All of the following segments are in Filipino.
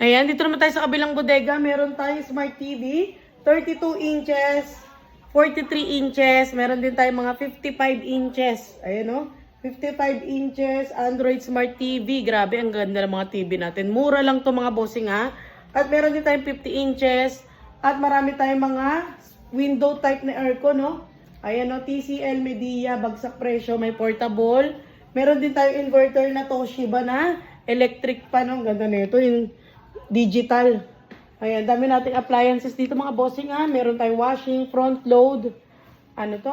Ayan, dito naman tayo sa kabilang bodega. Meron tayong Smart TV, 32 inches, 43 inches. Meron din tayong mga 55 inches. Ayan o, 55 inches, Android Smart TV. Grabe, ang ganda ng mga TV natin. Mura lang to mga bossing ha. At meron din tayong 50 inches. At marami tayong mga window type na aircon, no? Ayan o, TCL Media, bagsak presyo, may portable. Meron din tayong inverter na Toshiba na electric pa, no? Ganda na ito, yung digital. Ayan, dami nating appliances dito mga bossing ha. Meron tayong washing, front load. Ano to?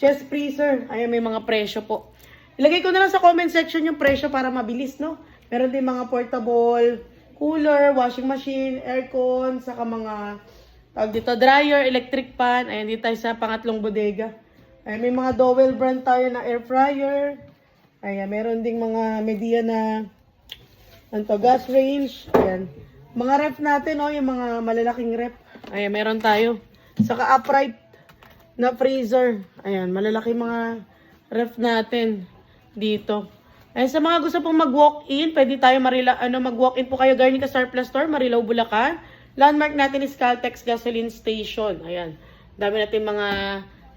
Chest freezer. Ayan, may mga presyo po. Ilagay ko na lang sa comment section yung presyo para mabilis, no? Meron din mga portable cooler, washing machine, aircon, saka mga dito, dryer, electric pan. Ayan, dito tayo sa pangatlong bodega. Ayan, may mga Dowel brand tayo na air fryer. Ayan, meron ding mga Media na gas range. Ayan. Mga ref natin, oh, yung mga malalaking ref. Ayan, meron tayo. Saka upright na freezer. Ayan, malalaking mga ref natin dito. Ayan, sa mga gusto pong mag-walk-in, pwede tayo mag-walk-in po kayo Garnica Surplus Store, Marilao, Bulacan. Landmark natin is Caltex Gasoline Station. Ayan. Dami natin mga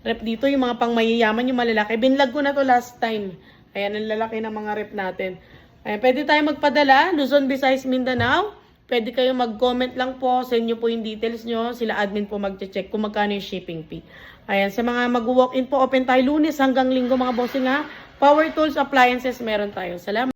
rep dito. Yung mga pang mayayaman, yung malalaki. Binlog ko na to last time. Ayan, ang lalaki ng mga rep natin. Ayan, pwede tayo magpadala. Luzon, Visayas, Mindanao. Pwede kayo mag-comment lang po. Send nyo po yung details nyo. Sila admin po mag-check kung magkano yung shipping fee. Ayan, sa mga mag-walk-in po, open tayo Lunes hanggang Linggo mga bossing ha. Power tools, appliances, meron tayo. Salamat.